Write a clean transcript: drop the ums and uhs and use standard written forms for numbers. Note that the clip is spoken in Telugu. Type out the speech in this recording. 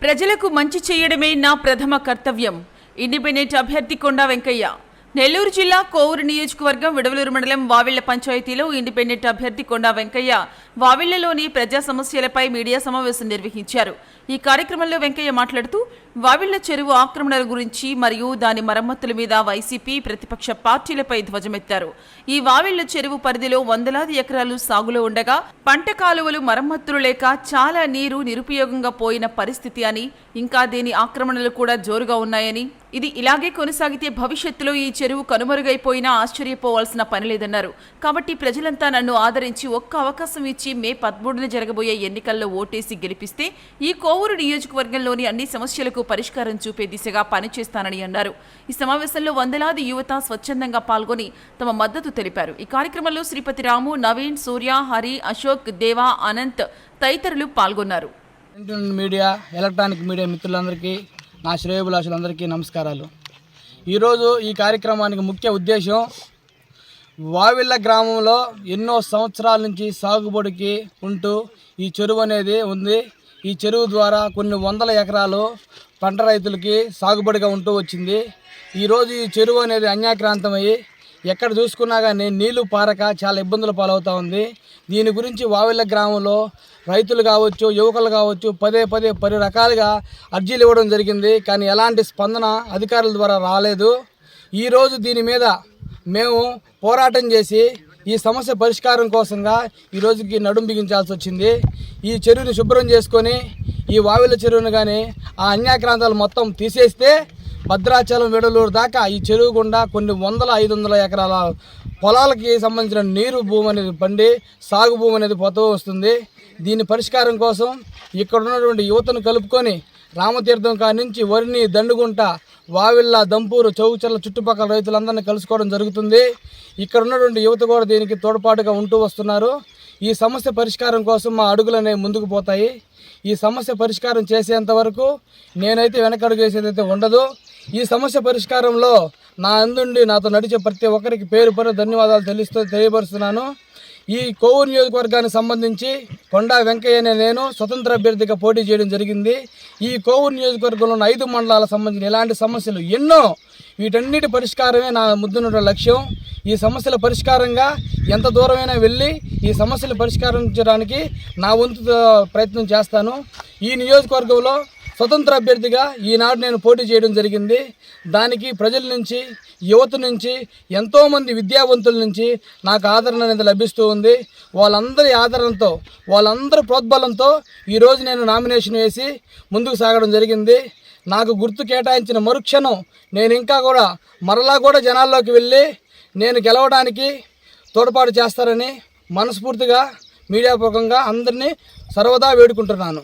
ప్రజలకు మంచి చేయడమే నా ప్రథమ కర్తవ్యం. ఇండిపెండెంట్ అభ్యర్థి కొండా వెంకయ్య. నెల్లూరు జిల్లా కోవూరు నియోజకవర్గం విడవలూరు మండలం వావిళ్ల పంచాయతీలో ఇండిపెండెంట్ అభ్యర్థి కొండా వెంకయ్య వావిళ్లలోని ప్రజా సమస్యలపై మీడియా సమావేశం నిర్వహించారు. ఈ కార్యక్రమంలో వెంకయ్య మాట్లాడుతూ వావిళ్ల చెరువు ఆక్రమణల గురించి మరియు దాని మరమ్మతుల మీద వైసీపీ ప్రతిపక్ష పార్టీలపై ధ్వజమెత్తారు. ఈ వావిళ్ల చెరువు పరిధిలో వందలాది ఎకరాలు సాగులో ఉండగా పంట కాలువలు మరమ్మతులు లేక చాలా నీరు నిరుపయోగంగా పోయిన పరిస్థితి అని, ఇంకా దీని ఆక్రమణలు కూడా జోరుగా ఉన్నాయని, ఇది ఇలాగే కొనసాగితే భవిష్యత్తులో ఈ చెరువు కనుమరుగైపోయినా ఆశ్చర్యపోవాల్సిన పనిలేదన్నారు. కాబట్టి ప్రజలంతా నన్ను ఆదరించి ఒక్క అవకాశం ఇచ్చి మే 13న జరగబోయే ఎన్నికల్లో ఓటేసి గెలిపిస్తే ఈ కోవూరు నియోజకవర్గంలోని అన్ని సమస్యలకు పరిష్కారం చూపే దిశగా పనిచేస్తానని అన్నారు. ఈ సమావేశంలో వందలాది యువత స్వచ్ఛందంగా పాల్గొని తమ మద్దతు తెలిపారు. ఈ కార్యక్రమంలో శ్రీపతి రాము, నవీన్, సూర్య, హరి, అశోక్, దేవా, అనంత్ తదితరులు పాల్గొన్నారు. మీడియా, ఎలక్ట్రానిక్ మీడియా మిత్రులందరికీ, నా శ్రేయోభిలాషులందరికీ నమస్కారాలు. ఈరోజు ఈ కార్యక్రమానికి ముఖ్య ఉద్దేశం, వావిళ్ల గ్రామంలో ఎన్నో సంవత్సరాల నుంచి సాగుబడికి ఉంటూ ఈ చెరువు అనేది ఉంది. ఈ చెరువు ద్వారా కొన్ని వందల ఎకరాలు పంట రైతులకి సాగుబడిగా ఉంటూ వచ్చింది. ఈరోజు ఈ చెరువు అనేది అన్యాక్రాంతమయ్యి ఎక్కడ చూసుకున్నా కానీ నీళ్లు పారక చాలా ఇబ్బందులు పాలవుతూ ఉంది. దీని గురించి వావిళ్ల గ్రామంలో రైతులు కావచ్చు, యువకులు కావచ్చు పది రకాలుగా అర్జీలు ఇవ్వడం జరిగింది. కానీ ఎలాంటి స్పందన అధికారుల ద్వారా రాలేదు. ఈరోజు దీని మీద మేము పోరాటం చేసి ఈ సమస్య పరిష్కారం కోసంగా ఈరోజుకి నడుం బిగించాల్సి వచ్చింది. ఈ చెరువుని శుభ్రం చేసుకొని ఈ వావిళ్ల చెరువును కానీ ఆ అన్యాక్రాంతాలు మొత్తం తీసేస్తే భద్రాచలం, విడలూరు దాకా ఈ చెరువు గుండా కొన్ని 500 ఎకరాల పొలాలకి సంబంధించిన నీరు భూమి అనేది పండి సాగు భూమి అనేది పోతూ వస్తుంది. దీని పరిష్కారం కోసం ఇక్కడ ఉన్నటువంటి యువతను కలుపుకొని రామతీర్థం కాడి నుంచి వరిని, దండుగుంట, వావిళ్ళ, దంపూరు, చౌచర్ల చుట్టుపక్కల రైతులందరినీ కలుసుకోవడం జరుగుతుంది. ఇక్కడ ఉన్నటువంటి యువత కూడా దీనికి తోడ్పాటుగా ఉంటూ వస్తున్నారు. ఈ సమస్య పరిష్కారం కోసం మా అడుగులు అనేవి ముందుకు పోతాయి. ఈ సమస్య పరిష్కారం చేసేంత వరకు నేనైతే వెనకడుగు వేసేదైతే ఉండదు. ఈ సమస్య పరిష్కారంలో నా అందుండి నాతో నడిచే ప్రతి ఒక్కరికి పేరు ధన్యవాదాలు తెలియపరుస్తున్నాను. ఈ కోవూరు నియోజకవర్గానికి సంబంధించి కొండా వెంకయ్య అనే నేను స్వతంత్ర అభ్యర్థిగా పోటీ చేయడం జరిగింది. ఈ కోవూరు నియోజకవర్గంలో ఉన్న 5 మండలాలకు సంబంధించిన ఇలాంటి సమస్యలు ఎన్నో, వీటన్నిటి పరిష్కారమే నా ముద్దున్న లక్ష్యం. ఈ సమస్యల పరిష్కారంగా ఎంత దూరమైనా వెళ్ళి ఈ సమస్యలు పరిష్కరించడానికి నా వంతు ప్రయత్నం చేస్తాను. ఈ నియోజకవర్గంలో స్వతంత్ర అభ్యర్థిగా ఈనాడు నేను పోటీ చేయడం జరిగింది. దానికి ప్రజల నుంచి, యువత నుంచి, ఎంతోమంది విద్యావంతుల నుంచి నాకు ఆదరణ అనేది లభిస్తూ ఉంది. వాళ్ళందరి ఆదరణతో, వాళ్ళందరి ప్రోద్బలంతో ఈరోజు నేను నామినేషన్ వేసి ముందుకు సాగడం జరిగింది. నాకు గుర్తు కేటాయించిన మరుక్షణం నేను ఇంకా కూడా మరలా కూడా జనాల్లోకి వెళ్ళి నేను గెలవడానికి తోడ్పాటు చేస్తారని మనస్ఫూర్తిగా మీడియా పూర్వకంగా అందరినీ సర్వదా వేడుకుంటున్నాను.